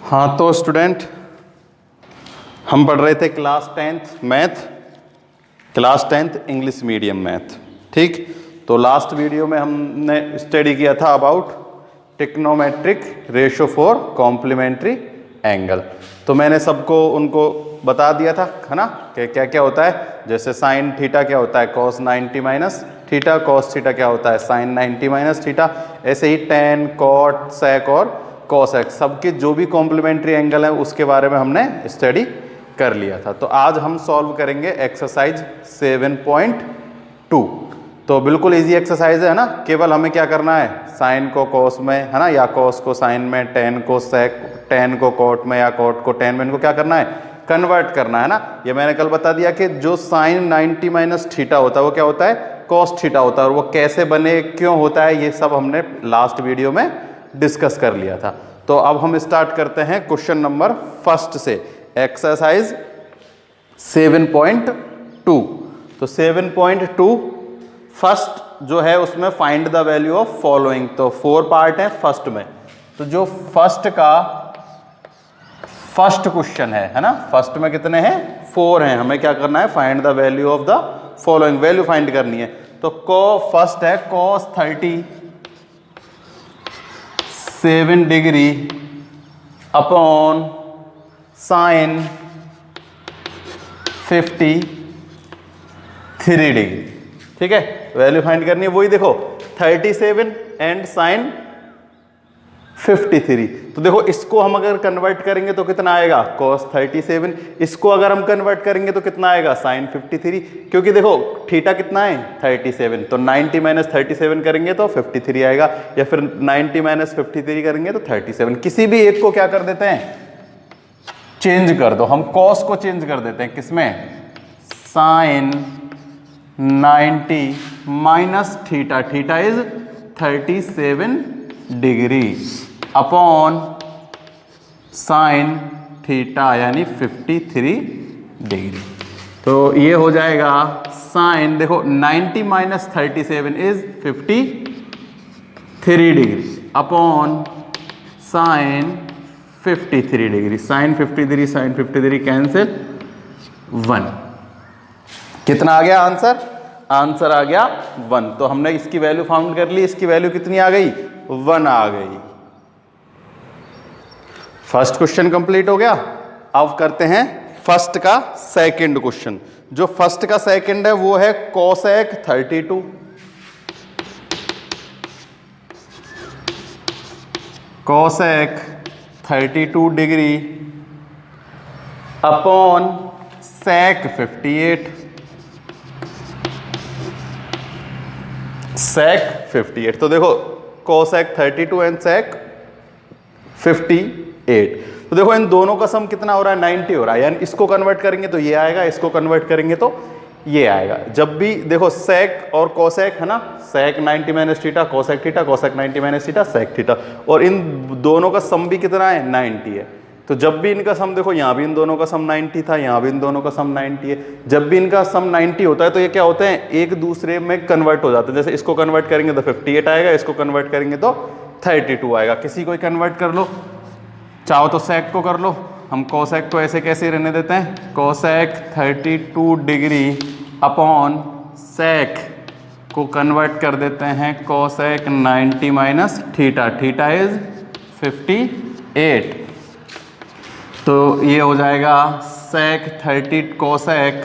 हाँ तो स्टूडेंट, हम पढ़ रहे थे class 10th math, class 10th English medium math. ठीक, तो लास्ट वीडियो में हमने स्टडी किया था about trigonometric ratio for complementary angle. तो मैंने सबको उनको बता दिया था, है ना, कि क्या क्या होता है। जैसे साइन थीटा क्या होता है, cos 90 minus theta, cos theta क्या होता है, साइन 90 माइनस थीटा। ऐसे ही टेन, कॉट, सेक और कॉस एक्स, सबके जो भी कॉम्प्लीमेंट्री एंगल है उसके बारे में हमने स्टडी कर लिया था। तो आज हम सॉल्व करेंगे एक्सरसाइज 7.2। तो बिल्कुल इजी एक्सरसाइज है ना, केवल हमें क्या करना है, साइन को कॉस में, है ना, या कॉस को साइन में, टेन को सेक, टेन को कॉट में या कॉट को टेन में, इनको क्या करना है, कन्वर्ट करना है ना। ये मैंने कल बता दिया कि जो साइन 90 माइनस थीटा होता है वो क्या होता है, कॉस थीटा होता है, और वो कैसे बने, क्यों होता है, ये सब हमने लास्ट वीडियो में डिस्कस कर लिया था। तो अब हम स्टार्ट करते हैं क्वेश्चन नंबर फर्स्ट से, एक्सरसाइज 7.2। तो 7.2 फर्स्ट जो है उसमें find the value of following. तो 4 पार्ट है फर्स्ट में। तो जो फर्स्ट क्वेश्चन है ना, फर्स्ट में कितने हैं, 4 हैं। हमें क्या करना है, find the value of the following, value find करनी है। तो फर्स्ट है cos 37 degree upon sine 53 degree. ठीक है, वैल्यू फाइंड करनी है। वही देखो 37 एंड साइन 53। तो देखो इसको हम अगर कन्वर्ट करेंगे तो कितना आएगा, cos 37। इसको अगर हम कन्वर्ट करेंगे तो कितना आएगा, साइन 53। क्योंकि देखो थीटा कितना है, 37। तो 90 माइनस 37 करेंगे तो 53 आएगा, या फिर 90 माइनस 53 करेंगे तो 37। किसी भी एक को क्या कर देते हैं, चेंज कर दो। हम cos को चेंज कर देते हैं किसमें, sine 90 minus theta, theta is 37 degree upon sine theta यानी 53 डिग्री। तो ये हो जाएगा साइन, देखो 90 minus 37 is 53 degree upon sine 53 degree. Sine 53 sine 53 cancel, 1। कितना आ गया आंसर, आंसर आ गया 1। तो हमने इसकी वैल्यू फाउंड कर ली, इसकी वैल्यू कितनी आ गई, 1 आ गई। फर्स्ट क्वेश्चन कंप्लीट हो गया। अब करते हैं फर्स्ट का सेकंड क्वेश्चन। जो फर्स्ट का सेकंड है वो है cosec 32 cosec 32 degree upon sec 58, sec 58। तो देखो कोसेक 32 एंड सेक 58। तो देखो इन दोनों का सम कितना हो रहा है, 90 हो रहा है। यानी इसको कन्वर्ट करेंगे तो ये आएगा, इसको कन्वर्ट करेंगे तो ये आएगा। जब भी देखो सेक और कोसेक है ना, sec 90 minus theta, cosec theta, cosec 90 minus theta, sec theta, और इन दोनों का सम भी कितना है, 90 है। तो जब भी इनका सम, देखो यहाँ भी इन दोनों का सम 90 था, यहाँ भी इन दोनों का सम 90 है। जब भी इनका सम 90 होता है तो ये क्या होते हैं, एक दूसरे में कन्वर्ट हो जाते हैं। जैसे इसको कन्वर्ट करेंगे तो 58 आएगा, इसको कन्वर्ट करेंगे तो 32 आएगा। किसी को कन्वर्ट कर लो, चाहो तो सेक को कर लो। हम कोसेक को ऐसे कैसे रहने देते हैं, कोसेक 32 डिग्री अपॉन सेक को कन्वर्ट कर देते हैं cosec 90 minus theta, theta is 58। तो ये हो जाएगा सेक 30 कोसेक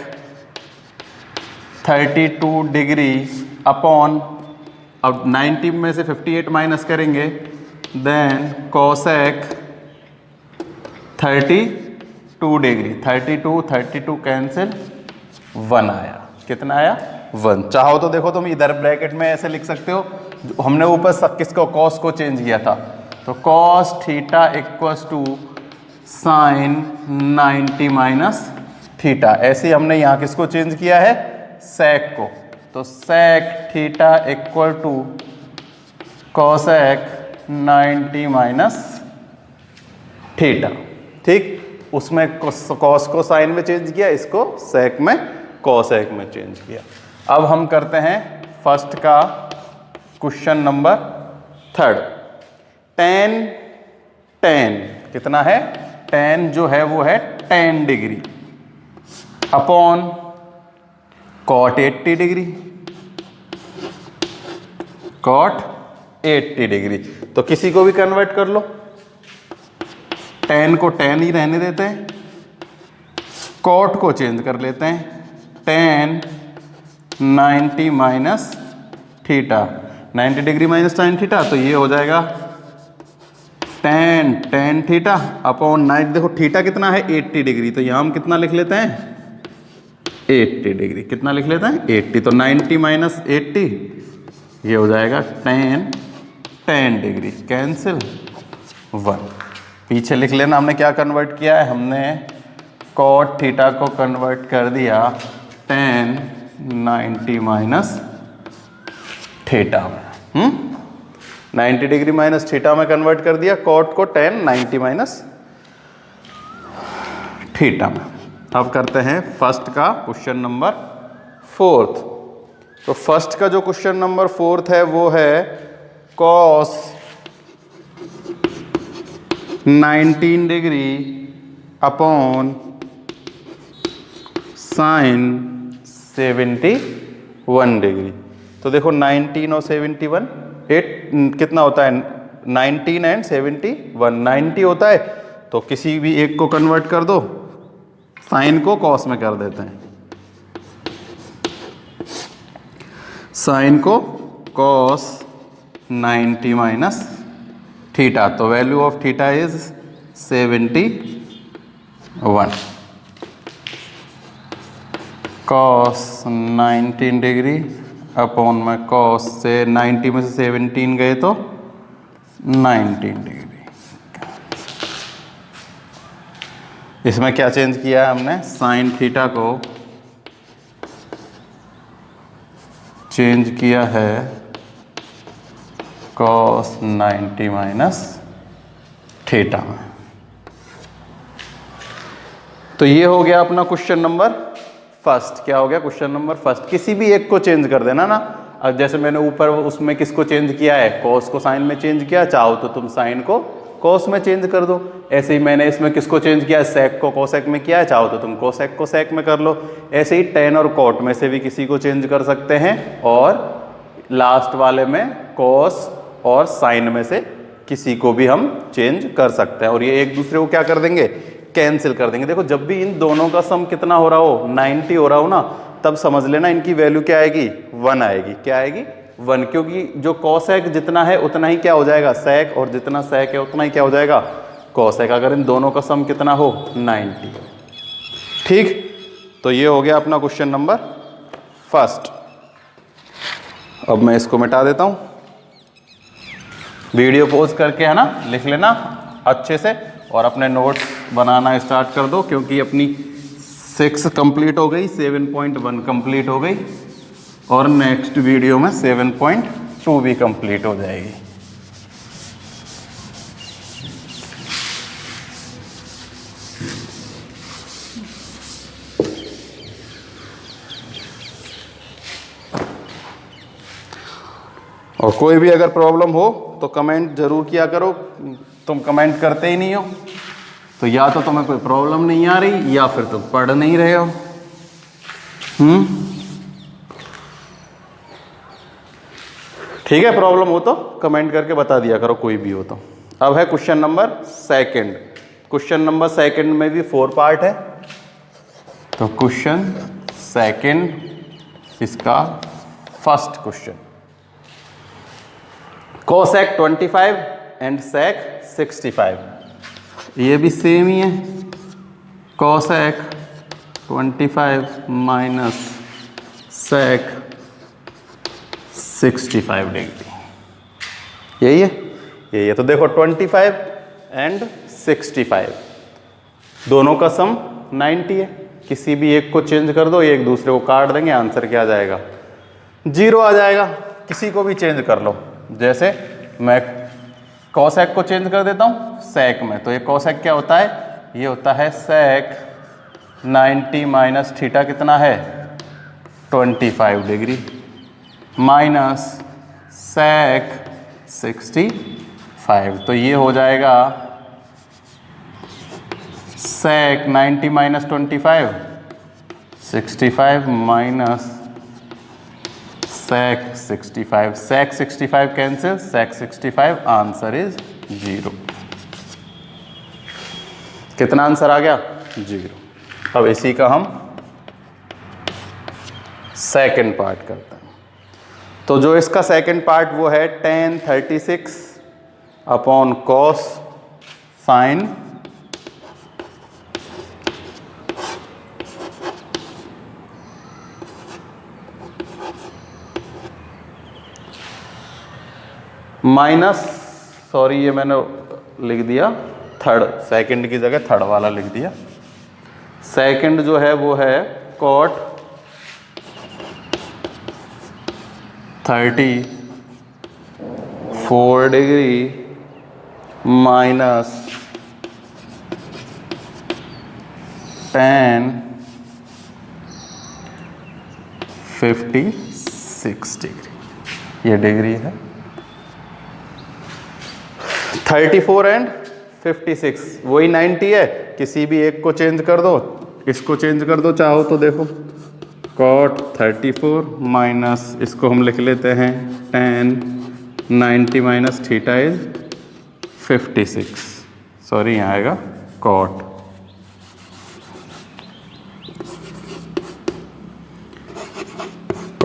32 डिग्री अपॉन, अब 90 में से 58 माइनस करेंगे, देन कोसेक 32 डिग्री, 32 कैंसिल, 1 आया। कितना आया, 1। चाहो तो देखो तुम इधर ब्रैकेट में ऐसे लिख सकते हो, हमने ऊपर सब किसको, कॉस को चेंज किया था। तो cos theta equals to sine 90 minus theta. ऐसे ही हमने यहाँ किसको चेंज किया है, सेक को। तो sec theta equal to cosec 90 minus theta. ठीक, उसमें कॉस को साइन में चेंज किया, इसको सेक में कोसेक में चेंज किया। अब हम करते हैं फर्स्ट का क्वेश्चन नंबर 3rd। tan कितना है, tan जो है वो है 10 degree upon cot 80 degree, cot 80 degree. तो किसी को भी कन्वर्ट कर लो, tan को tan ही रहने देते हैं, cot को चेंज कर लेते हैं, tan 90 minus theta, 90 degree minus sine theta, तो ये हो जाएगा tan थीटा अपॉन 90, देखो थीटा कितना है 80 डिग्री, तो यहाँ हम कितना लिख लेते हैं 80 डिग्री, कितना लिख लेते हैं 80, तो 90 माइनस 80 ये हो जाएगा tan डिग्री, कैंसिल 1। पीछे लिख लेना हमने क्या कन्वर्ट किया है, हमने cot थीटा को कन्वर्ट कर दिया tan 90 माइनस थीटा में, 90 डिग्री माइनस थीटा में कन्वर्ट कर दिया, cot को tan 90 माइनस थीटा में। अब करते हैं फर्स्ट का क्वेश्चन नंबर 4। तो फर्स्ट का जो क्वेश्चन नंबर 4 है वो है cos 19 degree upon sin 71 degree. तो देखो 19 और 71 कितना होता है, 19 एंड 71 90 होता है, तो किसी भी एक को कन्वर्ट कर दो, साइन को कॉस में कर देते हैं, साइन को कॉस 90 माइनस थीटा, तो value of theta is 71, cos 19 degree upon में कॉस से 90 में से 17 गए तो 19 डिग्री। इसमें क्या चेंज किया है हमने, साइन थीटा को चेंज किया है कॉस 90 माइनस थीटा में। तो ये हो गया अपना क्वेश्चन नंबर फर्स्ट। क्या हो गया क्वेश्चन नंबर फर्स्ट, किसी भी एक को चेंज कर देना ना। अब जैसे मैंने ऊपर उसमें किसको चेंज किया है, कॉस को साइन में चेंज किया, चाहो तो तुम साइन को कॉस में चेंज कर दो। ऐसे ही मैंने इसमें किसको चेंज किया, सेक को कोसेक में किया है, चाहो तो तुम कोसेक को सेक में कर लो। ऐसे ही टेन और कॉट में से भी किसी को चेंज कर सकते हैं, और लास्ट वाले में कॉस और साइन में से किसी को भी हम चेंज कर सकते हैं। और ये एक दूसरे को क्या कर देंगे, कैंसिल कर देंगे। देखो जब भी इन दोनों का सम कितना हो रहा हो, 90 हो रहा हो ना, तब समझ लेना इनकी वैल्यू क्या आएगी, 1 आएगी। क्या आएगी, 1, क्योंकि जो कोसेक जितना है उतना ही क्या हो जाएगा सेक, और जितना सेक है उतना ही क्या हो जाएगा कोसेक, अगर इन दोनों का सम कितना हो 90। ठीक, तो ये हो गया अपना क्वेश्चन नंबर फर्स्ट। अब मैं इसको मिटा देता हूं, वीडियो पॉज करके है ना, लिख लेना अच्छे से और अपने नोट्स बनाना स्टार्ट कर दो, क्योंकि अपनी 6 कंप्लीट हो गई, 7.1 कंप्लीट हो गई, और नेक्स्ट वीडियो में 7.2 भी कंप्लीट हो जाएगी। और कोई भी अगर प्रॉब्लम हो तो कमेंट जरूर किया करो। तुम कमेंट करते ही नहीं हो, तो या तो तुम्हें कोई प्रॉब्लम नहीं आ रही, या फिर तुम पढ़ नहीं रहे हो। ठीक है, प्रॉब्लम हो तो कमेंट करके बता दिया करो, कोई भी हो तो। अब है question number second. Question number second में भी 4 पार्ट है। तो क्वेश्चन सेकंड इसका फर्स्ट क्वेश्चन, कोसेक 25 एंड सेक 65, ये भी सेम ही है। कोसेक 25 माइनस सेक 65 डिग्री, यही है। तो देखो 25 एंड 65 दोनों का सम 90 है। किसी भी एक को चेंज कर दो, एक दूसरे को काट देंगे, आंसर क्या आ जाएगा 0 आ जाएगा। किसी को भी चेंज कर लो, जैसे मैं कोसेक को चेंज कर देता हूँ सेक में, तो ये कोसेक क्या होता है, ये होता है सेक 90 माइनस थीटा कितना है 25 डिग्री, माइनस सेक 65, तो ये हो जाएगा sec 90 minus 25, 65 minus sec 65. Sec 65 cancel, sec 65, answer is 0. कितना आंसर आ गया? 0. अब इसी का हम सेकंड पार्ट करते हैं. तो जो इसका सेकंड पार्ट वो है tan 36 upon cos sin minus, sorry ये मैंने लिख दिया थर्ड, सेकंड की जगह थर्ड वाला लिख दिया. सेकंड जो है वो है cot 34 degree minus tan 56 degree. ये डिग्री है. 34 एंड 56 वही 90 है. किसी भी एक को चेंज कर दो, इसको चेंज कर दो चाहो तो. देखो cot 34 माइनस इसको हम लिख लेते हैं tan 90 minus theta is 56. Sorry यहाँ आएगा cot.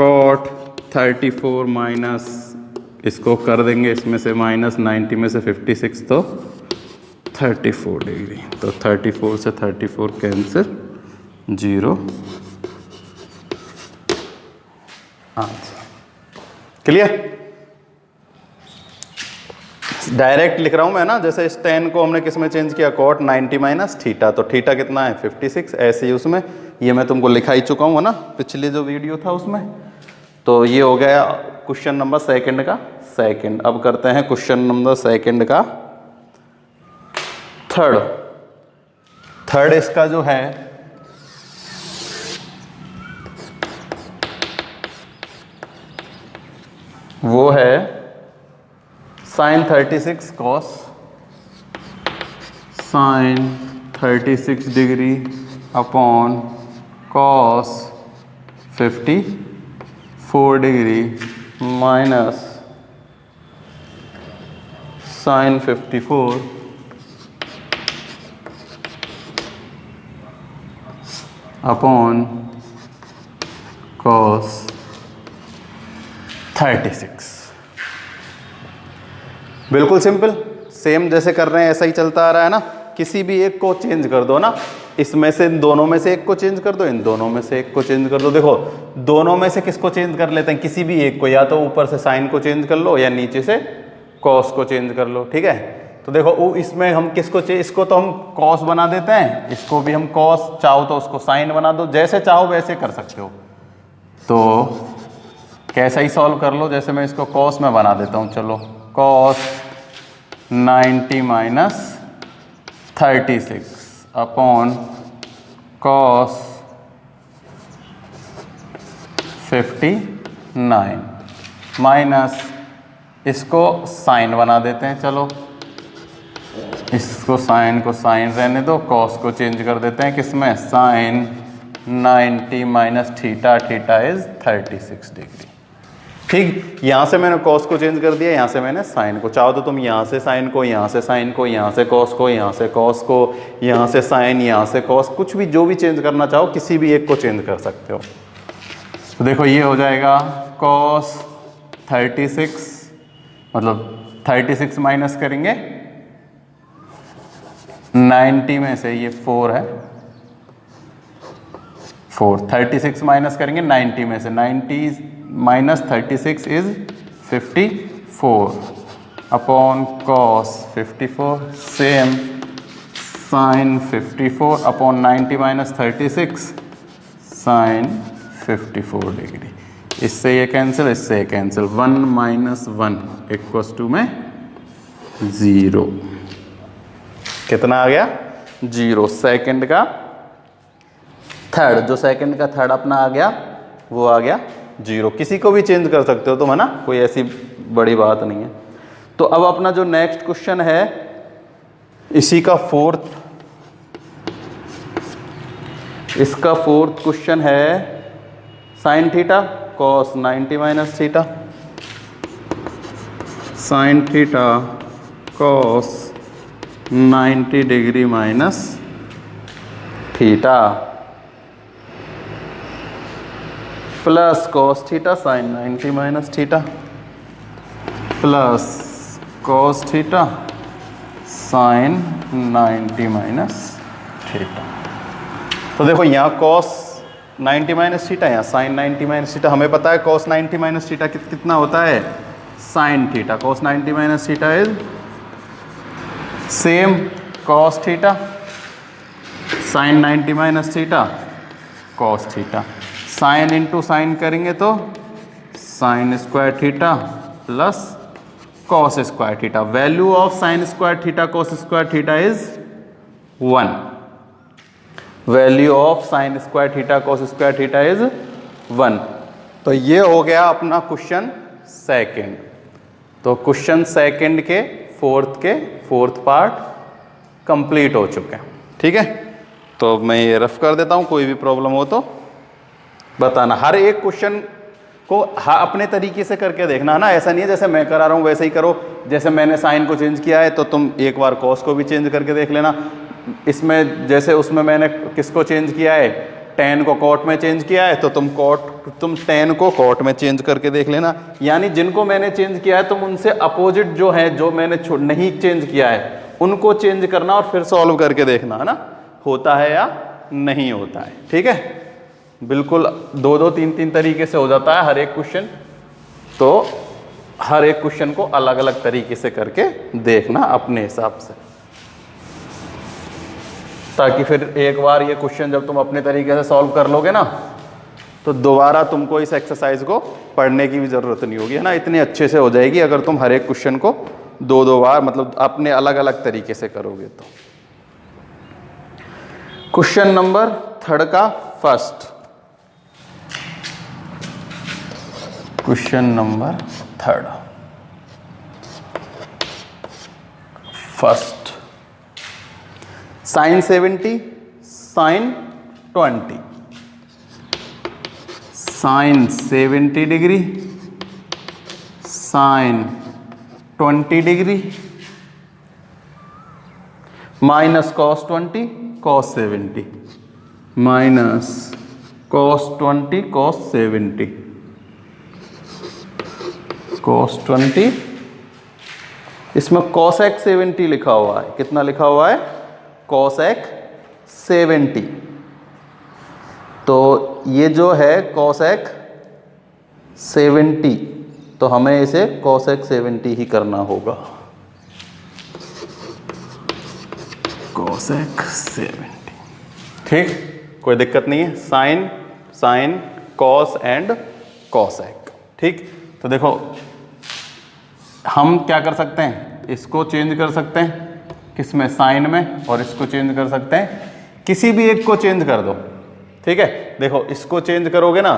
cot 34 माइनस इसको कर देंगे इसमें से माइनस 90 में से 56 तो 34 डिग्री. तो 34 से 34 कैंसिल, 0 आंसर. क्लियर? डायरेक्ट लिख रहा हूं मैं ना, जैसे इस tan को हमने किस में चेंज किया? cot 90 minus theta. तो थीटा कितना है? 56. ऐसे ही उसमें ये मैं तुमको लिखा ही चुका हूँ ना पिछले जो वीडियो था उसमें. तो ये हो गया क्वेश्चन नंबर सेकंड का सेकंड. अब करते हैं क्वेश्चन नंबर सेकंड का थर्ड. थर्ड इसका जो है वो है sin 36 cos sin 36 degree upon cos 54 degree minus sin 54 upon cos 36. बिल्कुल सिंपल, सेम जैसे कर रहे हैं ऐसा ही चलता आ रहा है ना. किसी भी एक को चेंज कर दो ना, इसमें से इन दोनों में से एक को चेंज कर दो, इन दोनों में से एक को चेंज कर दो. देखो दोनों में से किसको चेंज कर लेते हैं? किसी भी एक को. या तो ऊपर से साइन को चेंज कर लो या नीचे से कॉस को चेंज कर लो. ठीक है. तो देखो इसमें हम किसको इसको तो हम कॉस बना देते हैं, इसको भी हम कॉस, चाहो तो उसको साइन बना दो. जैसे चाहो वैसे कर सकते हो. तो कैसा ही सॉल्व कर लो. जैसे मैं इसको कॉस में बना देता हूँ. चलो cos 90 minus 36 upon cos 59 minus इसको साइन बना देते हैं. चलो इसको साइन को साइन रहने दो, कॉस को चेंज कर देते हैं किसमें? Sine 90 minus theta. Theta is 36 degree. ठीक. यहाँ से मैंने कॉस को चेंज कर दिया, यहाँ से मैंने साइन को. चाहो तो तुम यहाँ से साइन को, यहाँ से साइन को, यहाँ से कॉस को, यहाँ से कॉस को, यहाँ से साइन, यहाँ से कॉस, कुछ भी जो भी चेंज करना चाहो किसी भी एक को चेंज कर सकते हो. तो देखो ये हो जाएगा कॉस 36 मतलब 36 माइनस करेंगे 90 में से, ये 4 है, 4. 36 माइनस करेंगे 90 में से, 90 minus 36 is 54 upon cos 54. Same sine 54 upon 90 minus 36 sine 54 degree. इससे ये कैंसिल, इससे ये कैंसिल. 1 माइनस 1 इक्वल्स टू में 0. कितना आ गया? 0. सेकंड का थर्ड, जो सेकंड का थर्ड अपना आ गया वो आ गया 0. किसी को भी चेंज कर सकते हो तुम, है ना, कोई ऐसी बड़ी बात नहीं है. तो अब अपना जो नेक्स्ट क्वेश्चन है इसी का फोर्थ इसका फोर्थ क्वेश्चन है sine theta cos 90 minus theta, sign theta cos 90 degree minus theta plus cos theta sine 90 minus theta plus cos theta sine 90 minus theta. तो देखो यहाँ कॉस 90 माइनस थीटा, यहाँ sign 90 minus theta. हमें पता है cos 90 minus theta कितना होता है, sine theta. Cos 90 minus theta is same cos theta, sine 90 minus theta cos theta. Sine into sine करेंगे तो sine square theta plus cos square theta. Value of sine square theta cos square theta is 1। Value of sine square theta cos square theta is 1। तो ये हो गया अपना question second. तो question second के fourth part complete हो चुके हैं। ठीक है, तो मैं ये रफ कर देता हूँ, कोई भी प्रॉब्लम हो तो बताना। हर एक क्वेश्चन को अपने तरीके से करके देखना है ना, ऐसा नहीं है जैसे मैं करा रहा हूँ वैसे ही करो। जैसे मैंने साइन को चेंज किया है तो तुम एक बार कॉस को भी चेंज करके देख लेना। इसमें जैसे उसमें मैंने किसको चेंज किया है, टेन को कॉट में चेंज किया है, तो तुम टेन को कॉट में चेंज करके देख लेना। यानी जिनको मैंने चेंज किया है तुम उनसे अपोजिट जो है, जो मैंने नहीं चेंज किया है, उनको चेंज करना और फिर सॉल्व करके देखना है ना, होता है या नहीं होता है। ठीक है, बिल्कुल 2-2 3-3 तरीके से हो जाता है हर एक क्वेश्चन। तो हर एक क्वेश्चन को अलग अलग तरीके से करके देखना अपने हिसाब से, ताकि फिर एक बार ये क्वेश्चन जब तुम अपने तरीके से सॉल्व कर लोगे ना, तो दोबारा तुमको इस एक्सरसाइज को पढ़ने की भी ज़रूरत नहीं होगी, है ना। इतने अच्छे से हो जाएगी अगर तुम हर एक क्वेश्चन को 2-2 बार मतलब अपने अलग अलग तरीके से करोगे तो। क्वेश्चन नंबर 3 का first, question number 3 first, sine 70 sine 20, sine 70 degree sine 20 degree minus cos 20 cos 70 minus cos 20 cos 70 cos 20। इसमें कॉसेक 70 लिखा हुआ है। कितना लिखा हुआ है, कॉसेक 70। तो ये जो है कॉसेक 70, तो हमें इसे कॉसेक 70 ही करना होगा, कॉसेक 70। ठीक, कोई दिक्कत नहीं है। Sine sine cos and cosec. ठीक, तो देखो हम क्या कर सकते हैं, इसको चेंज कर सकते हैं किसमें, साइन में, और इसको चेंज कर सकते हैं, किसी भी एक को चेंज कर दो। ठीक है, देखो इसको चेंज करोगे ना,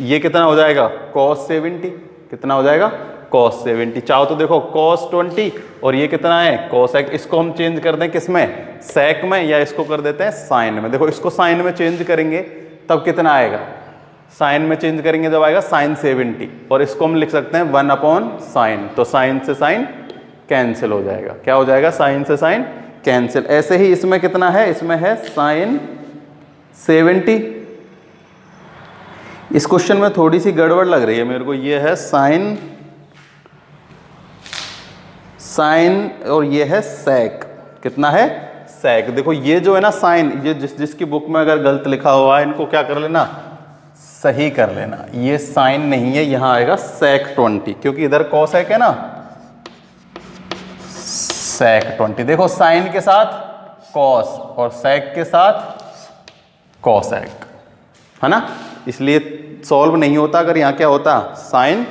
ये कितना हो जाएगा, कॉस 70। कितना हो जाएगा, कॉस 70। चाहो तो देखो कॉस 20 और ये कितना है, कॉसेक। इसको हम चेंज कर दें किसमें, सेक में, या इसको कर देते हैं साइन में। देखो इसको साइन में चेंज करेंगे तब कितना आएगा, साइन में चेंज करेंगे जब आएगा साइन 70, और इसको हम लिख सकते हैं 1/साइन। तो साइन से साइन कैंसिल हो जाएगा। क्या हो जाएगा, साइन से साइन कैंसिल। ऐसे ही इसमें कितना है, इसमें है साइन 70। इस क्वेश्चन में थोड़ी सी गड़बड़ लग रही है मेरे को। ये है साइन साइन और ये है सेक। कितना है, सेक। देखो ये जो है ना साइन, ये जिसकी बुक में अगर गलत लिखा हुआ है इनको क्या कर लेना, सही कर लेना। ये साइन नहीं है, यहां आएगा सेक 20, क्योंकि इधर कॉसेक है ना, सेक 20। देखो साइन के साथ कॉस और सेक के साथ कॉसेक, है ना, इसलिए सॉल्व नहीं होता। अगर यहाँ क्या होता, साइन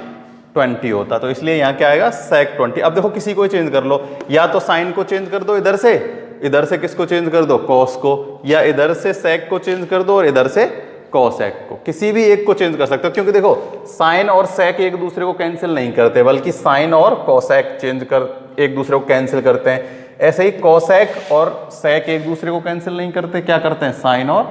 20 होता, तो इसलिए यहाँ क्या आएगा, सेक 20। अब देखो किसी को चेंज कर लो, या तो साइन को चेंज कर दो इधर से किसको चेंज कर दो, कॉस को, या इधर से सेक को चेंज कर दो और इधर से कॉसेक को। किसी भी एक को चेंज कर सकते हो, क्योंकि देखो साइन और सेक एक दूसरे को कैंसिल नहीं करते, बल्कि साइन और कॉसेक एक दूसरे को कैंसिल करते हैं। ऐसे ही कॉसेक और सेक एक दूसरे को कैंसिल नहीं करते, क्या करते हैं, साइन और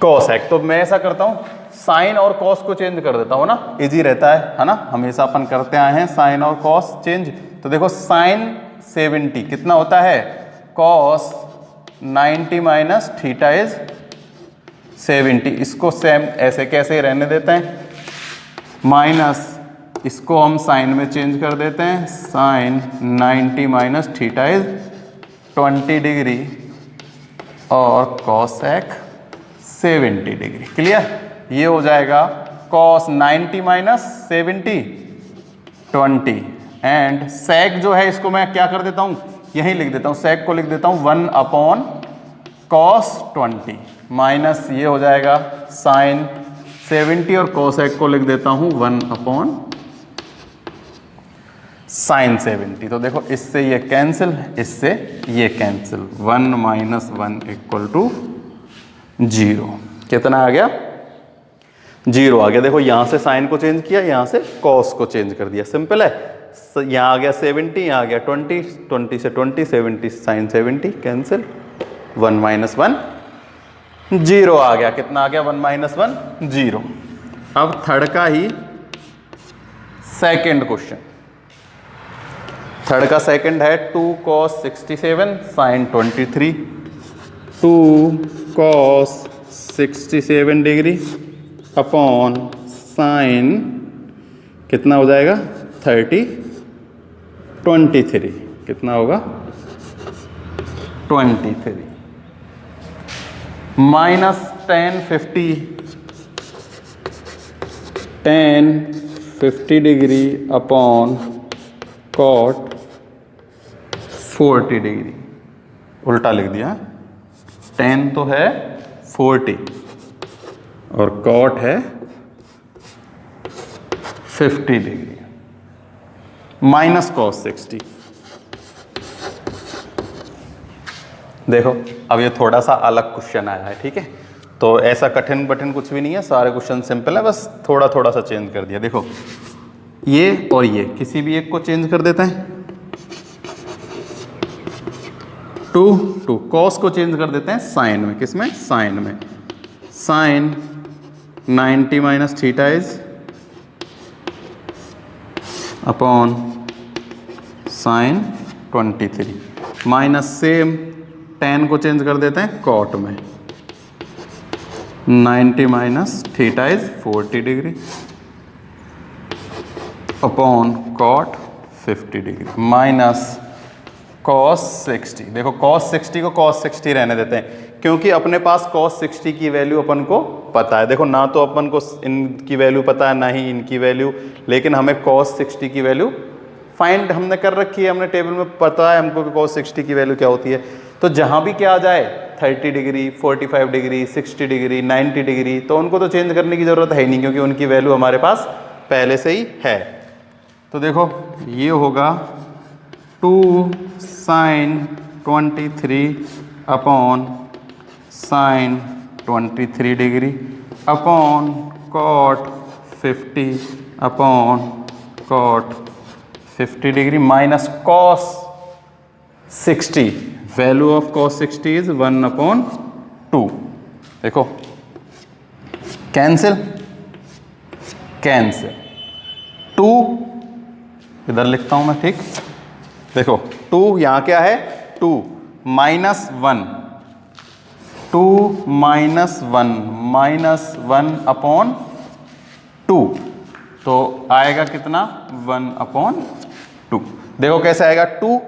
कॉसेक। तो मैं ऐसा करता हूँ, साइन और कॉस को चेंज कर देता हूँ ना, इजी रहता है ना, हमेशा अपन करते आए हैं साइन और कॉस चेंज। तो देखो साइन 70 कितना होता है, कॉस 90 माइनस थीटा इज 70। इसको सेम ऐसे कैसे ही रहने देते हैं, माइनस इसको हम साइन में चेंज कर देते हैं, sine 90 minus theta is 20 degree और कॉसेक 70 डिग्री। क्लियर, ये हो जाएगा कॉस 90 माइनस 70 20 एंड सेक जो है इसको मैं क्या कर देता हूं, यही लिख देता हूं, सेक को लिख देता हूं 1 अपॉन कॉस 20 माइनस ये हो जाएगा साइन 70 और कॉसेक को लिख देता हूं 1 अपॉन साइन 70। तो देखो इससे ये कैंसिल, इससे ये कैंसिल, 1 माइनस 1 इक्वल टू 0। कितना आ गया, 0 आ गया। देखो यहां से साइन को चेंज किया, यहां से कॉस को चेंज कर दिया, सिंपल है। यहां आ गया 70, यहां आ गया 20, 20 से 20, 70 साइन 70 कैंसिल, 1 माइनस 1 0 आ गया। कितना आ गया, 1 माइनस 1 0। अब थर्ड का ही सेकेंड क्वेश्चन, थर्ड का सेकंड है 2 cos 67 sine 23, 2 cos 67 degree upon sine कितना हो जाएगा 23, कितना होगा 23 minus tan 50 degree upon cot 40 degree. उल्टा लिख दिया, tan तो है 40 और कॉट है 50 डिग्री माइनस कॉस 60। देखो अब ये थोड़ा सा अलग क्वेश्चन आया है, ठीक है, तो ऐसा कठिन कुछ भी नहीं है, सारे क्वेश्चन सिंपल है, बस थोड़ा थोड़ा सा चेंज कर दिया। देखो ये और ये किसी भी एक को चेंज कर देते हैं, 2 कॉस को चेंज कर देते हैं साइन में, किसमें, साइन में, sine 90 minus theta is upon sine 23 minus same tan को चेंज कर देते हैं कॉट में, 90 minus theta is 40 degree upon cot 50 degree minus cos 60। देखो cos 60 को cos 60 रहने देते हैं, क्योंकि अपने पास cos 60 की वैल्यू अपन को पता है। देखो ना तो अपन को इनकी वैल्यू पता है, ना ही इनकी वैल्यू, लेकिन हमें cos 60 की वैल्यू फाइंड हमने कर रखी है, हमने टेबल में पता है हमको कि cos 60 की वैल्यू क्या होती है। तो जहां भी क्या आ जाए 30 डिग्री, 45 डिग्री, 60 डिग्री, 90 डिग्री, तो उनको तो चेंज करने की जरूरत है ही नहीं, क्योंकि उनकी वैल्यू हमारे पास पहले से ही है। तो देखो ये होगा 2 sine 23 upon sine 23 degree upon cot 50 upon cot 50 degree minus cos 60। Value of cos 60 is 1 upon 2। देखो कैंसिल, 2 इधर लिखता हूं मैं, ठीक। देखो 2 यहां क्या है, 2 माइनस 1, 2 माइनस 1 अपॉन 2, तो आएगा कितना 1 अपॉन 2। देखो कैसे आएगा, 2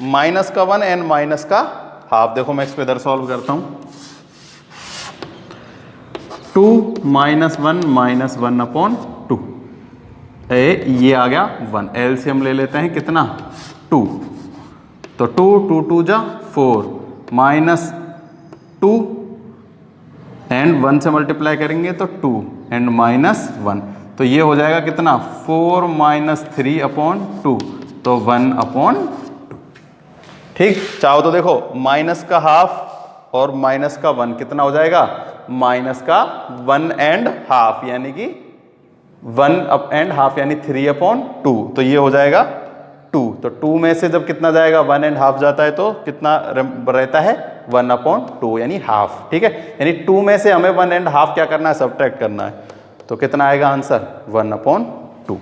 माइनस का 1 एंड माइनस का हाफ। देखो मैं इसको इधर सॉल्व करता हूं, 2 माइनस 1 अपॉन 2, ये आ गया 1, एलसीएम ले लेते हैं कितना 2, तो 2 2 जा 4 माइनस 2 एंड 1 से मल्टीप्लाई करेंगे तो 2 एंड माइनस 1, तो ये हो जाएगा कितना 4 माइनस 3 अपॉन 2, तो 1 अपॉन 2। ठीक, चाहो तो देखो माइनस का हाफ और माइनस का 1 कितना हो जाएगा, माइनस का 1 एंड हाफ, यानी कि 1 अप एंड हाफ यानी 3 अपॉन 2, तो ये हो जाएगा 2। तो 2 में से जब कितना जाएगा 1 एंड हाफ जाता है तो कितना रहता है 1/2 यानी हाफ, ठीक है। यानी 2 में से हमें 1.5 क्या करना है, सब्ट्रैक्ट करना है। तो कितना आएगा आंसर, 1/2।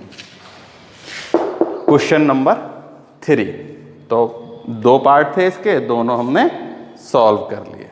Question number 3। तो 2 पार्ट थे इसके, दोनों हमने सॉल्व कर लिए।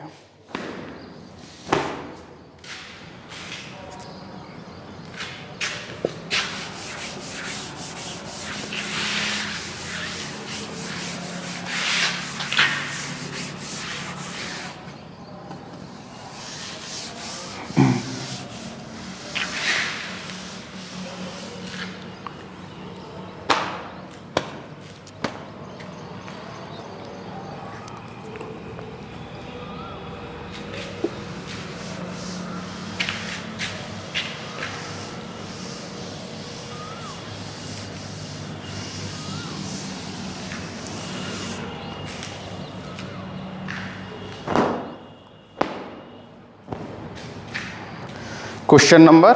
Question number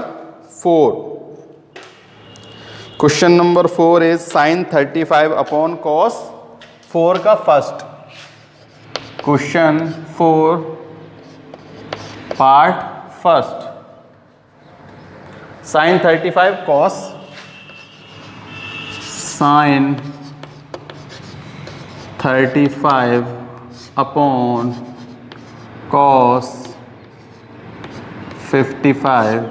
4। Question number 4 is sin 35/cos 4 का first. Question 4 part first, sin 35 cos sin 35/cos 55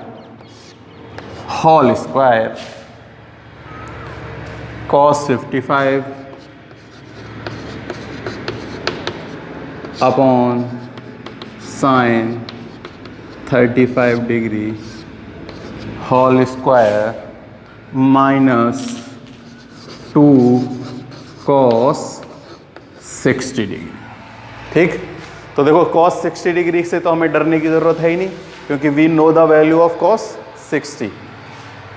whole square, cos 55/sin 35 degree whole square minus 2 cos 60 degree. ठीक, तो देखो cos 60 डिग्री से तो हमें डरने की ज़रूरत है ही नहीं, क्योंकि we know the value of cos 60।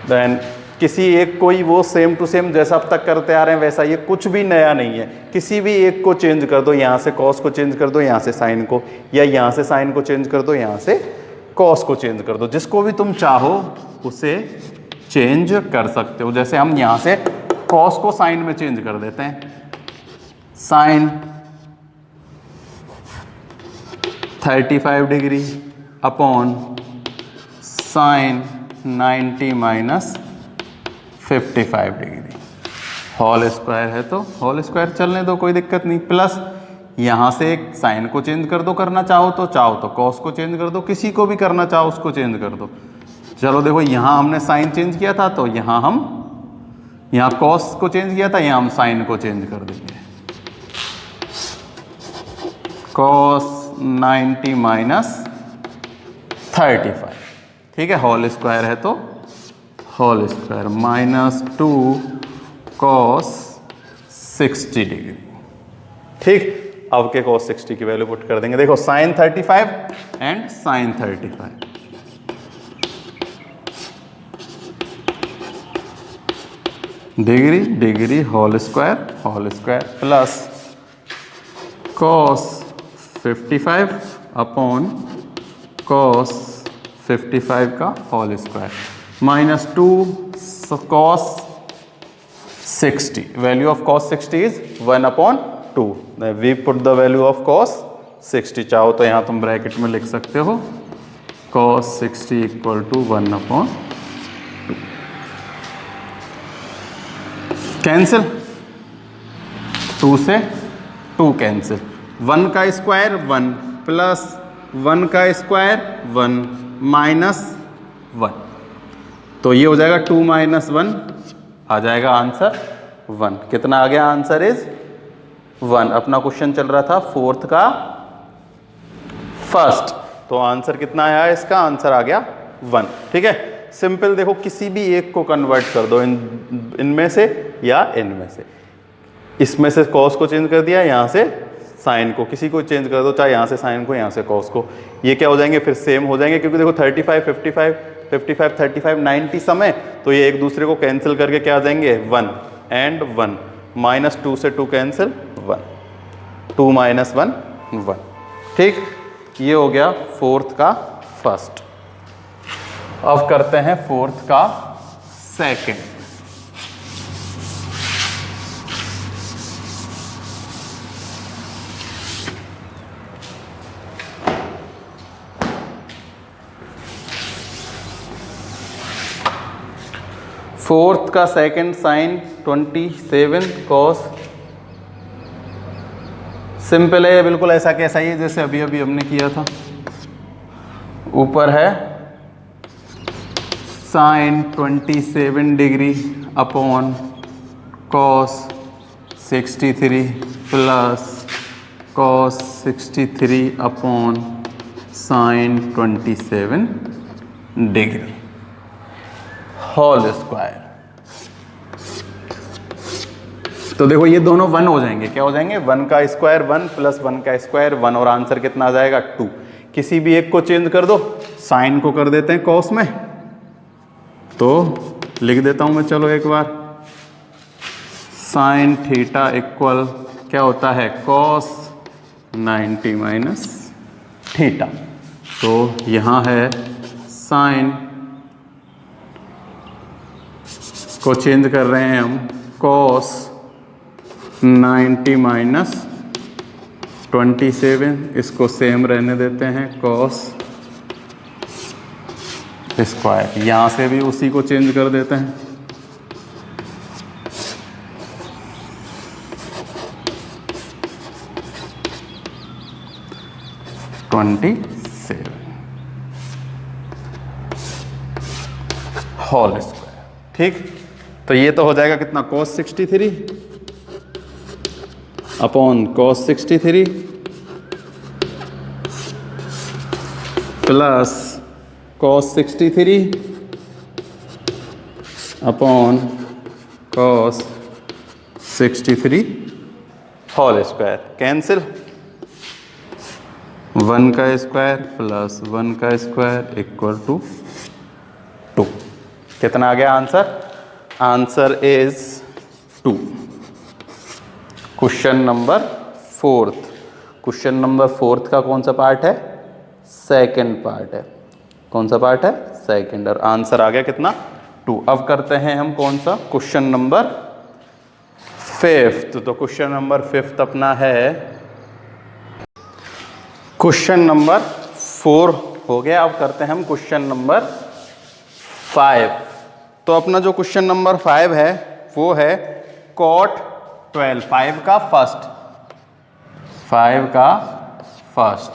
Then किसी एक को ही वो सेम टू सेम जैसा अब तक करते आ रहे हैं वैसा, ये कुछ भी नया नहीं है। किसी भी एक को चेंज कर दो, यहाँ से cos को चेंज कर दो, यहाँ से sin को, या यहाँ से sin को चेंज कर दो, यहाँ से cos को चेंज कर दो। जिसको भी तुम चाहो उसे चेंज कर सकते हो। जैसे हम यहाँ से cos को sin में चेंज कर देते हैं, sin 35 degree upon sin 90 minus 55 degree whole square है, तो होल स्क्वायर चलने दो, कोई दिक्कत नहीं। प्लस यहाँ से एक साइन को चेंज कर दो, करना चाहो तो cos को चेंज कर दो, किसी को भी करना चाहो उसको चेंज कर दो। चलो देखो, यहाँ हमने साइन चेंज किया था तो यहाँ cos को चेंज किया था, यहाँ हम साइन को चेंज कर देंगे। cos 90 माइनस 35, ठीक है, होल स्क्वायर है तो whole square minus 2 cos 60 degree. ठीक, अब के cos 60 की वैल्यू पुट कर देंगे। देखो sin 35 and sin 35, degree degree whole square plus cos 55 upon cos 55 का whole square minus 2 cos 60। Value of cos 60 is 1/2। We put the value of cos 60। चाहो तो यहाँ तुम ब्रैकेट में लिख सकते हो cos 60 इक्वल टू 1/2। कैंसिल, 2 से 2 कैंसिल, 1 का स्क्वायर 1 प्लस 1 का स्क्वायर 1 माइनस 1, तो ये हो जाएगा 2 माइनस 1, आ जाएगा आंसर 1। कितना आ गया, आंसर इज 1। अपना क्वेश्चन चल रहा था 4th का फर्स्ट, तो आंसर कितना आया है इसका, आंसर आ गया 1। ठीक है, सिंपल। देखो किसी भी एक को कन्वर्ट कर दो, इनमें से या इनमें से। इसमें से cos को चेंज कर दिया, यहाँ से साइन को, किसी को चेंज कर दो, चाहे यहाँ से साइन को, यहाँ से cos को। ये क्या हो जाएंगे, फिर सेम हो जाएंगे, क्योंकि देखो 35 55 55 35 90 समय, तो ये एक दूसरे को कैंसिल करके क्या आ जाएंगे 1 एंड 1, माइनस 2 से 2 कैंसिल 1, 2 माइनस 1 1। ठीक, ये हो गया 4th का फर्स्ट। अब करते हैं 4th का सेकंड। फोर्थ का सेकंड साइन 27 कॉस, सिंपल है बिल्कुल ऐसा कैसा ही है जैसे अभी अभी हमने किया था। ऊपर है sine 27 degree upon cos 63 plus cos 63 upon sine 27 degree whole square. तो देखो ये दोनों 1 हो जाएंगे, क्या हो जाएंगे 1 का स्क्वायर 1 प्लस 1 का स्क्वायर 1 और आंसर कितना आ जाएगा 2। किसी भी एक को चेंज कर दो, साइन को कर देते हैं कॉस में, तो लिख देता हूं मैं, चलो एक बार साइन थीटा इक्वल क्या होता है कॉस 90 माइनस थीटा। तो यहां है साइन को चेंज कर रहे हैं हम कॉस 90 माइनस 27, इसको सेम रहने देते हैं कॉस स्क्वायर। यहां से भी उसी को चेंज कर देते हैं, होल स्क्वायर। ठीक, तो ये तो हो जाएगा कितना cos 63 upon cos 63 plus cos 63 upon cos 63 whole square. Cancel, 1 का स्क्वायर प्लस 1 का स्क्वायर इक्वल टू 2। कितना आ गया answer? Answer is 2। Question number 4। Question number 4 का कौन सा पार्ट है? सेकंड पार्ट है। कौन सा पार्ट है? सेकंड। और आंसर आ गया कितना? 2। अब करते हैं हम कौन सा? Question number 5। तो क्वेश्चन नंबर 5 अपना है, क्वेश्चन नंबर 4 हो गया। अब करते हैं हम क्वेश्चन नंबर 5। तो अपना जो क्वेश्चन नंबर 5 है वो है cot 12, 5 का फर्स्ट, 5 का first.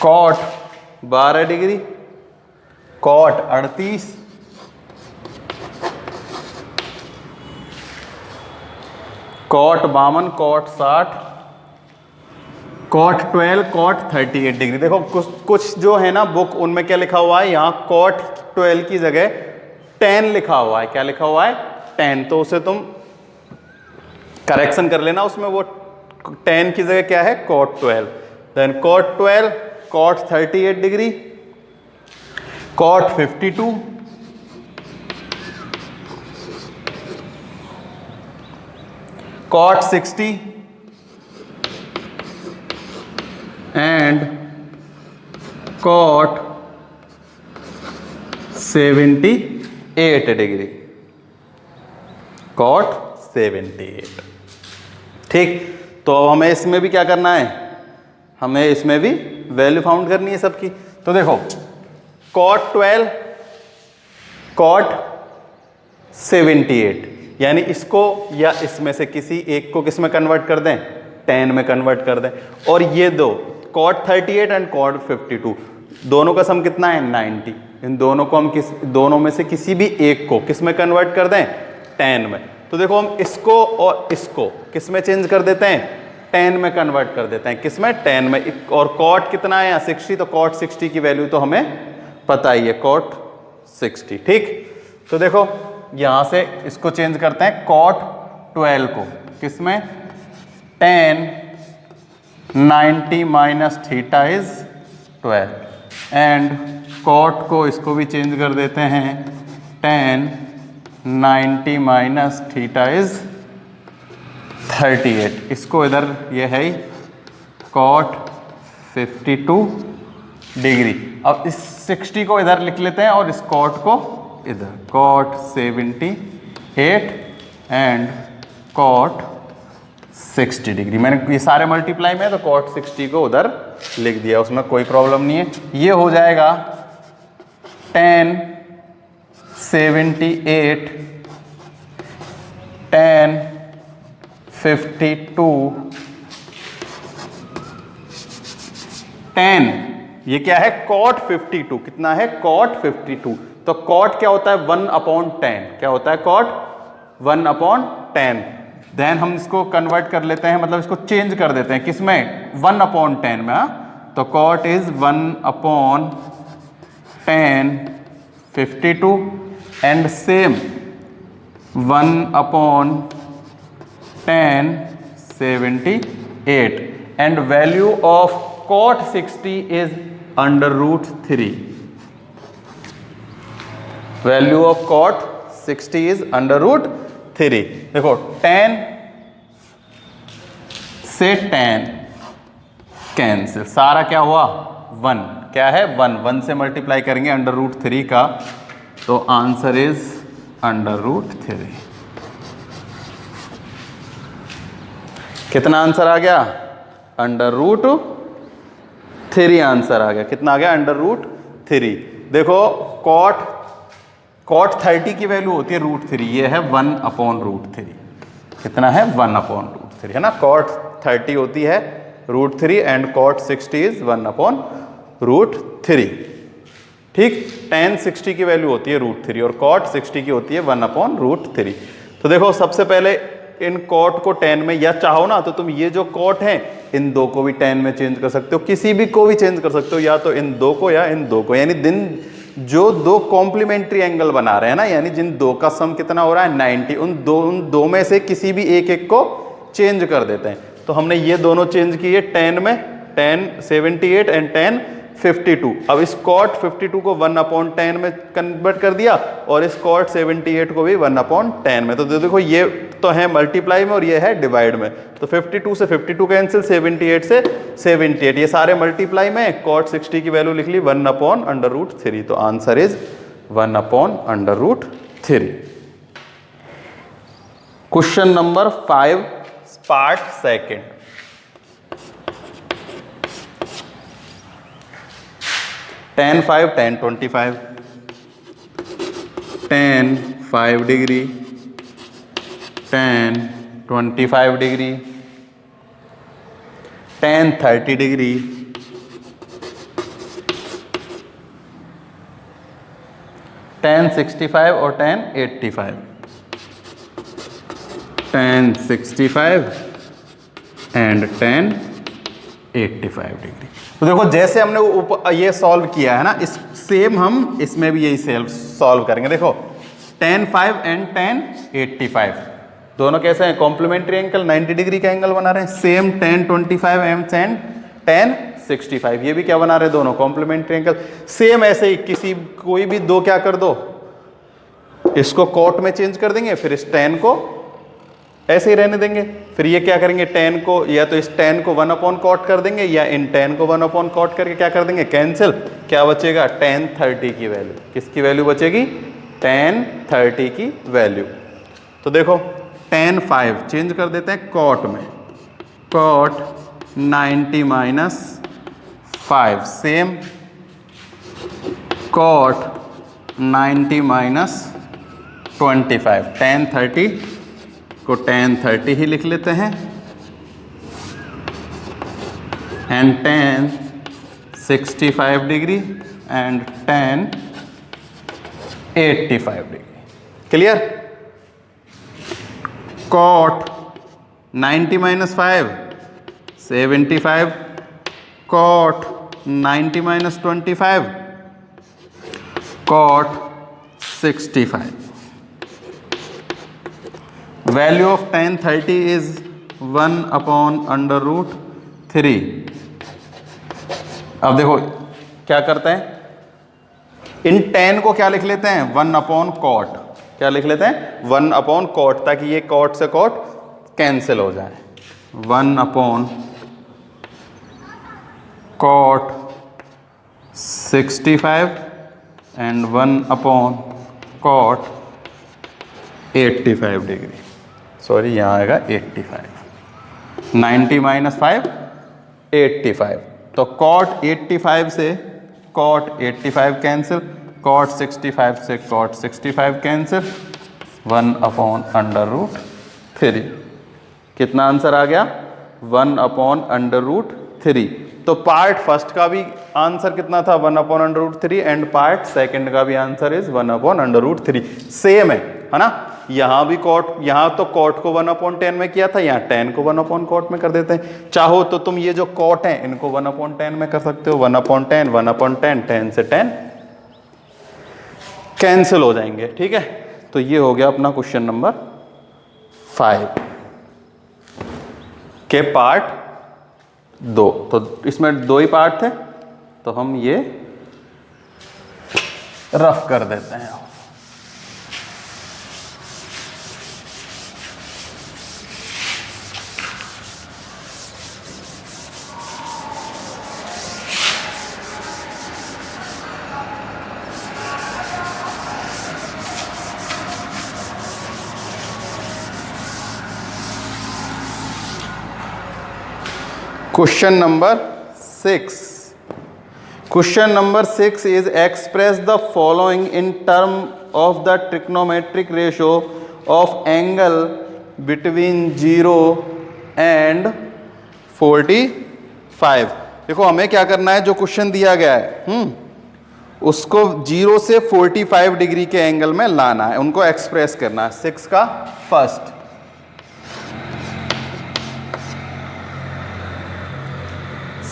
cot 12 degree, cot 38, cot 52, cot 60, cot 12, cot 38 degree. देखो कुछ जो है ना बुक, उनमें क्या लिखा हुआ है, यहाँ cot 12 की जगह tan लिखा हुआ है। क्या लिखा हुआ है? tan। तो उसे तुम करेक्शन कर लेना, उसमें वो tan की जगह क्या है? cot 12। Then cot 12, cot 38 degree, cot 52, cot 60 and cot 78 degree, cot 78। ठीक, तो अब हमें इसमें भी क्या करना है? हमें इसमें भी वैल्यू फाउंड करनी है सबकी। तो देखो cot 12, cot 78, यानी इसको या इसमें से किसी एक को किस में कन्वर्ट कर दें? tan में कन्वर्ट कर दें। और ये दो cot 38 एंड cot 52, दोनों का सम कितना है? 90। इन दोनों को हम दोनों में से किसी भी एक को किस में कन्वर्ट कर दें? tan में। तो देखो हम इसको और इसको किस में चेंज कर देते हैं? tan में कन्वर्ट कर देते हैं। किस में? tan में। और cot कितना है यहाँ? 60। तो cot 60 की वैल्यू तो हमें पता ही है, cot 60। ठीक, तो देखो यहां से इसको चेंज करते हैं cot 12 को किस में? tan 90 minus theta is 12 and cot को इसको भी चेंज कर देते हैं tan 90 माइनस थीटा इज 38। इसको इधर ये है cot 52 डिग्री। अब इस 60 को इधर लिख लेते हैं और इस cot को इधर, cot 78 एंड cot 60 डिग्री। मैंने ये सारे मल्टीप्लाई में है तो cot 60 को उधर लिख दिया, उसमें कोई प्रॉब्लम नहीं है। ये हो जाएगा tan 78 tan 52 tan, ये क्या है cot 52, कितना है cot 52। तो cot क्या होता है 1/10, क्या होता है cot 1/10। देन हम इसको कन्वर्ट कर लेते हैं, मतलब इसको चेंज कर देते हैं किसमें 1/10 में। तो cot is 1/10 52 and same 1/10 78 and value of cot 60 is √3। Value of cot 60 is √3। देखो tan से tan कैंसिल, सारा क्या हुआ 1, क्या है 1 से मल्टीप्लाई करेंगे √3 का, तो आंसर इज √3। कितना आंसर आ गया √3 आंसर आ गया। कितना आ गया √3। देखो cot 30 की वैल्यू होती है √3, ये है 1/√3। कितना है 1/√3 है ना। cot 30 होती है √3 एंड cot 60 इज 1/√3। ठीक, tan 60 की वैल्यू होती है √3 और cot 60 की होती है 1/√3। तो देखो सबसे पहले इन cot को tan में, या चाहो ना तो तुम ये जो cot है इन दो को भी tan में चेंज कर सकते हो, किसी भी को भी चेंज कर सकते हो, या तो इन दो को या इन दो को। यानी जो दो कॉम्प्लीमेंट्री एंगल बना रहे हैं ना, यानी जिन दो का सम कितना हो रहा है 90, उन दो में से किसी भी एक को चेंज कर देते हैं। तो हमने ये दोनों चेंज किए tan में, tan 78 एंड tan 52। अब इस cot 52 को 1/10 में कन्वर्ट कर दिया और इस cot 78 को भी 1/10 में। तो देखो ये तो है मल्टीप्लाई में और ये है डिवाइड में। तो 52 से 52 कैंसिल, 78 से 78, ये सारे मल्टीप्लाई में। cot 60 की वैल्यू लिख ली 1/√3। तो answer is 1/√3। Question number 5 part second. tan 5 tan 25, tan 5 degree, tan 25 degree, tan 30 degree, tan 65 और tan 85, tan 65 and tan 85 degree. तो देखो जैसे हमने ये सॉल्व किया है ना, इस सेम हम इसमें भी यही सॉल्व करेंगे। देखो tan 5 एंड tan 85 दोनों कैसे हैं कॉम्प्लीमेंट्री एंगल, 90 डिग्री का एंगल बना रहे हैं। सेम tan 25 एंड tan 65 ये भी क्या बना रहे हैं, दोनों कॉम्प्लीमेंट्री एंगल। सेम ऐसे ही कोई भी दो क्या कर दो, इसको cot में चेंज कर देंगे, फिर इस tan को ऐसे ही रहने देंगे। फिर ये क्या करेंगे, tan को या तो इस tan को 1/cot कर देंगे या इन tan को 1/cot करके क्या कर देंगे कैंसिल। क्या बचेगा tan 30 की वैल्यू। किसकी वैल्यू बचेगी, tan 30 की वैल्यू। तो देखो tan 5 चेंज कर देते हैं cot में, cot 90 - 5 सेम cot 90 - 25, tan 30 को tan 30 ही लिख लेते हैं and tan 65 degree and tan 85 degree. Clear. cot 90 - 5 75, cot 90 - 25 cot 65। Value of tan 30 is 1/√3। अब देखो क्या करते हैं, इन tan को क्या लिख लेते हैं 1/cot। क्या लिख लेते हैं 1/cot, ताकि ये cot से cot कैंसिल हो जाए। 1/cot 65 and 1/cot 85 degree. Sorry यहाँ आएगा 85। 90 माइनस 5 85। तो कॉट 85 से कॉट 85 कैंसिल, कॉट 65 से कॉट 65 कैंसिल, 1/√3। कितना आंसर आ गया? 1/√3। तो पार्ट फर्स्ट का भी आंसर कितना था? 1/√3 एंड पार्ट सेकंड का भी आंसर इज 1/√3। सेम है ना? यहां भी कॉट, यहां तो कॉट को 1/10 में किया था, यहां tan को 1/cot में कर देते हैं। चाहो तो तुम ये जो कॉट है इनको 1/10 में कर सकते हो। 1/10 1/10, 10 से 10 कैंसिल हो जाएंगे। ठीक है, तो ये हो गया अपना क्वेश्चन नंबर 5 के पार्ट 2। तो इसमें 2 ही पार्ट थे, तो हम ये रफ कर देते हैं। Question number 6. Question number 6 is express the following in term of the trigonometric ratio of angle between 0 and 45। देखो हमें क्या करना है, जो क्वेश्चन दिया गया है उसको 0 से 45 डिग्री के एंगल में लाना है, उनको एक्सप्रेस करना है। 6 का first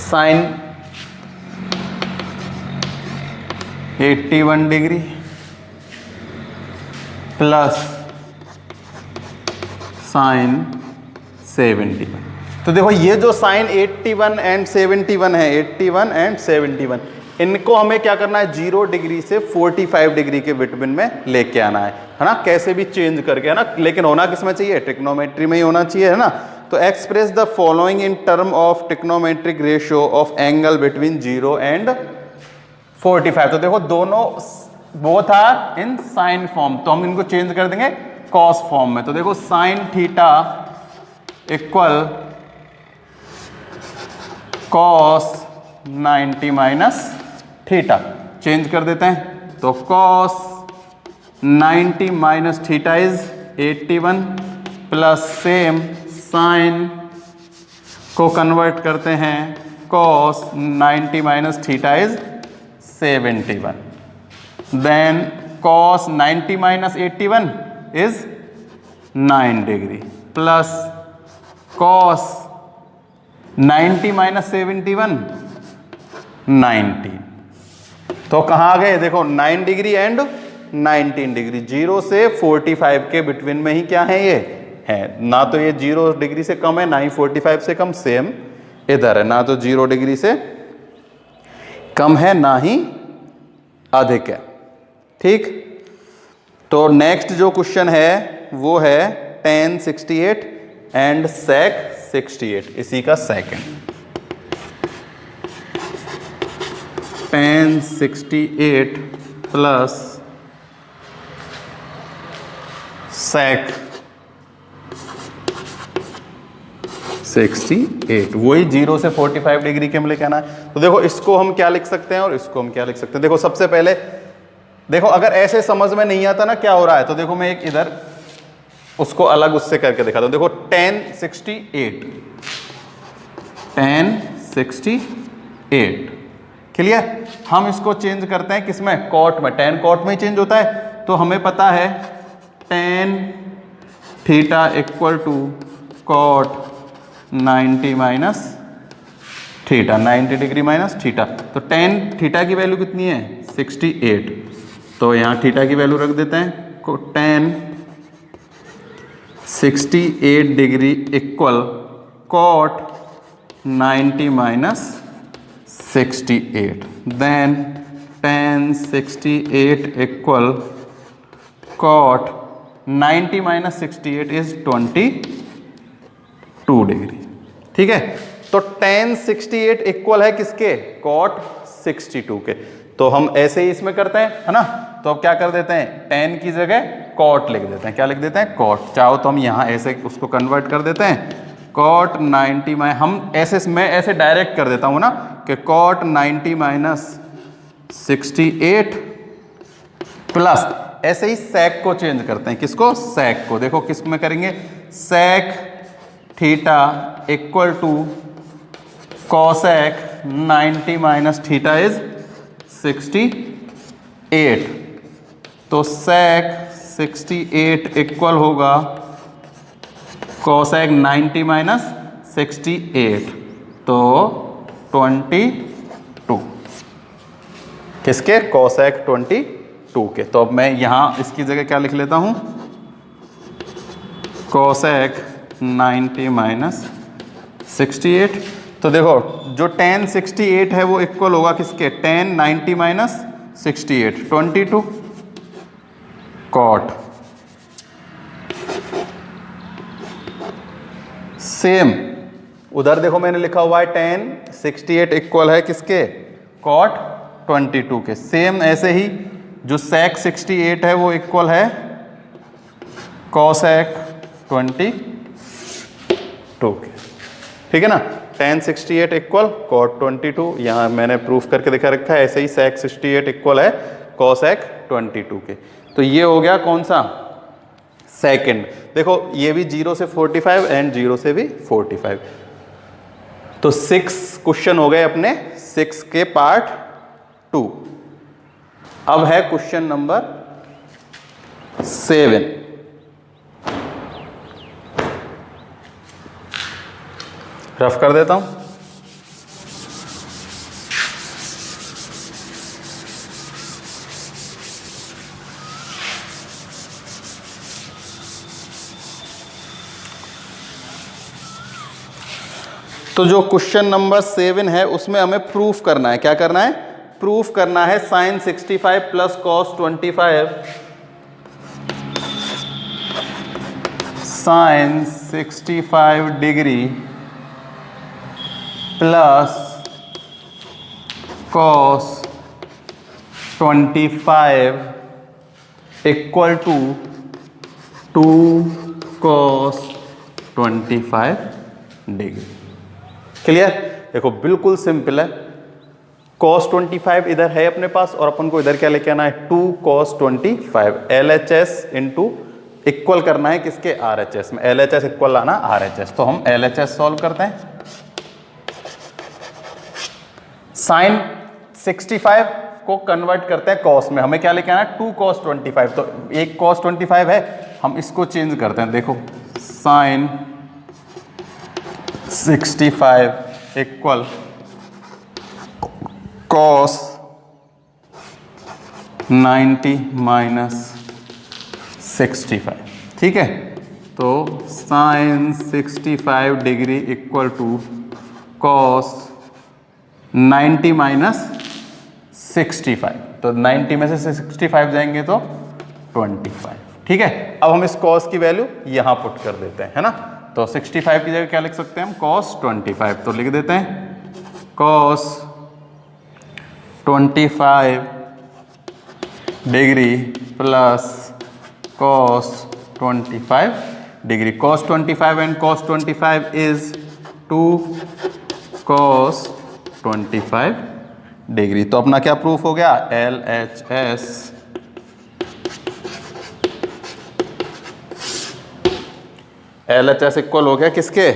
sine 81 degree plus sine 71। तो देखो ये जो साइन 81 एंड 71 है, 81 एंड 71, इनको हमें क्या करना है? 0 डिग्री से 45 डिग्री के बिटवीन में लेके आना है ना? कैसे भी चेंज करके, है ना? लेकिन होना किसमें चाहिए? ट्रिग्नोमेट्री में ही होना चाहिए, है ना? तो express the following in term of trigonometric ratio of angle between 0 and 45। तो देखो दोनों both are in sine form, तो हम इनको चेंज कर देंगे कॉस फॉर्म में। तो देखो sine theta equal cos 90 minus theta, change कर देते हैं। तो cos 90 minus theta is 81 plus same sine को कन्वर्ट करते हैं, cos 90 minus theta is 71। Then cos 90 minus 81 is 9 degree plus cos 90 minus 71 19। तो कहाँ आ गए? देखो 9 डिग्री एंड 19 डिग्री, 0 से 45 के बिटवीन में ही क्या है? ये है ना, तो ये 0 डिग्री से कम है, ना ही 45 से कम, सेम इधर है, ना तो 0 डिग्री से कम है ना ही अधिक है। ठीक, तो नेक्स्ट जो क्वेश्चन है वो है tan 68 एंड sec 68, इसी का सेकंड। tan 68 प्लस sec 68, वही 0 से 45 डिग्री के में लेके आना है। तो देखो इसको हम क्या लिख सकते हैं और इसको हम क्या लिख सकते हैं। देखो सबसे पहले देखो, अगर ऐसे समझ में नहीं आता ना क्या हो रहा है, तो देखो मैं एक इधर उसको अलग उससे करके दिखाता हूं। देखो tan 68 क्लियर। हम इसको चेंज करते हैं किसमें? कॉट में। tan कॉट में ही चेंज होता है, तो हमें पता है tan theta equal to cot 90 minus theta, 90 degree minus theta. तो tan थीटा की वैल्यू कितनी है? 68। तो यहाँ थीटा की वैल्यू रख देते हैं, tan 68 degree equal cot 90 minus 68। Then tan 68 equal cot 90 minus 68 is 22 degree. ठीक है, तो tan 68 इक्वल है किसके? कॉट 62 के। तो हम ऐसे ही इसमें करते हैं, है ना? तो अब क्या कर देते हैं? tan की जगह कॉट लिख देते हैं। क्या लिख देते हैं? कॉट। चाहो तो हम यहां ऐसे उसको कन्वर्ट कर देते हैं, कॉट 90 हम ऐसे, मैं ऐसे डायरेक्ट कर देता हूँ ना कि कॉट 90 माइनस 68 प्लस, ऐसे ही सेक को चेंज करते हैं। किसको? सेक को। देखो किस में करेंगे, sec theta equal to cosec 90 minus theta is 68। तो सेक 68 इक्वल होगा कॉसेक 90 माइनस 68, तो 22। किसके? कॉसेक 22 के। तो अब मैं यहां इसकी जगह क्या लिख लेता हूं, कॉसेक 90 माइनस 68। तो देखो जो tan 68 है वो इक्वल होगा किसके? tan 90 minus 68, 22 cot. सेम उधर देखो मैंने लिखा हुआ है tan 68 इक्वल है किसके? कॉट 22 के। सेम ऐसे ही जो sec 68 है वो इक्वल है cosec 22 के। ठीक है ना? tan 68 इक्वल cot 22, यहाँ मैंने प्रूफ करके दिखा रखा है। ऐसे ही sec 68 इक्वल है cosec 22 के। तो ये हो गया कौन सा? सेकंड। देखो ये भी 0 से 45 एंड 0 से भी 45। तो 6 क्वेश्चन हो गए अपने 6 के पार्ट 2। अब है क्वेश्चन नंबर 7। रफ कर देता हूं। तो जो क्वेश्चन नंबर 7 है उसमें हमें प्रूफ करना है। क्या करना है? प्रूफ करना है sine 65 plus cos 25, sine 65 degree plus cos 25 equal to 2 cos 25 degree. Clear? देखो बिल्कुल सिंपल है। cos 25 इधर है अपने पास और अपन को इधर क्या लेके आना है? 2 cos 25 LHS इंटू इक्वल करना है किसके? RHS में। LHS इक्वल लाना RHS। तो हम LHS सॉल्व करते हैं। साइन 65 को कन्वर्ट करते हैं cos में। हमें क्या लेके आना है? 2 cos 25। तो एक cos 25 है, हम इसको चेंज करते हैं। देखो साइन 65 इक्वल cos 90 माइनस 65। ठीक है? तो sine 65 degree equal to cos 90 minus 65। तो 90 में से 65 जाएंगे तो 25। ठीक है? अब हम इस cos की वैल्यू यहां पुट कर देते हैं, है ना? तो 65 की जगह क्या लिख सकते हैं हम? cos 25। तो लिख देते हैं cos 25 degree plus cos 25 degree. cos 25 and cos 25 is 2 cos 25 degree. तो अपना क्या प्रूफ हो गया? LHS LHS इक्वल हो गया किसके?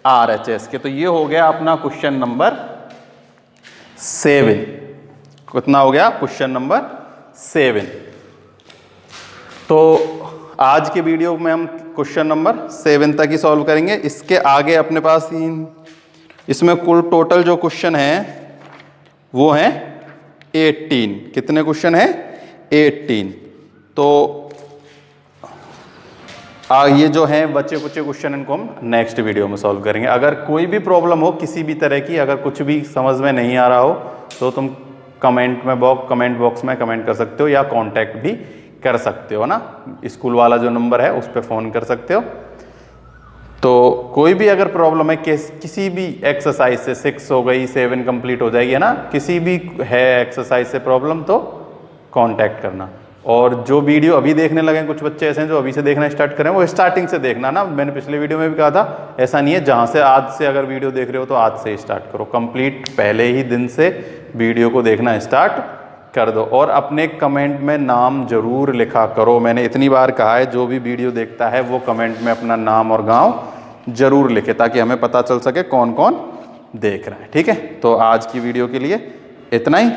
RHS के। तो ये हो गया अपना क्वेश्चन नंबर 7। कितना हो गया? Question number 7। तो आज के वीडियो में हम क्वेश्चन नंबर 7 तक ही सॉल्व करेंगे। इसके आगे अपने पास इसमें कुल टोटल जो क्वेश्चन है वो है 18। कितने क्वेश्चन है? 18। तो ये जो हैं बचे कुचे क्वेश्चन इनको हम नेक्स्ट वीडियो में सॉल्व करेंगे। अगर कोई भी प्रॉब्लम हो किसी भी तरह की, अगर कुछ भी समझ में नहीं आ रहा हो तो तुम कमेंट बॉक्स में कमेंट कर सकते हो या कांटेक्ट भी कर सकते हो ना। स्कूल वाला जो नंबर है उस पर फ़ोन कर सकते हो। तो कोई भी अगर प्रॉब्लम है किसी भी एक्सरसाइज से, 6 हो गई 7 कंप्लीट हो जाएगी, है ना, किसी भी है एक्सरसाइज से प्रॉब्लम तो कांटेक्ट करना। और जो वीडियो अभी देखने लगे, कुछ बच्चे ऐसे हैं जो अभी से देखना स्टार्ट करें, वो स्टार्टिंग से देखना ना। मैंने पिछले वीडियो में भी कहा था, ऐसा नहीं है जहाँ से आज से अगर वीडियो देख रहे हो तो आज से स्टार्ट करो, कंप्लीट पहले ही दिन से वीडियो को देखना स्टार्ट कर दो। और अपने कमेंट में नाम जरूर लिखा करो। मैंने इतनी बार कहा है, जो भी वीडियो देखता है वो कमेंट में अपना नाम और गाँव जरूर लिखे, ताकि हमें पता चल सके कौन कौन देख रहा है। ठीक है, तो आज की वीडियो के लिए इतना ही।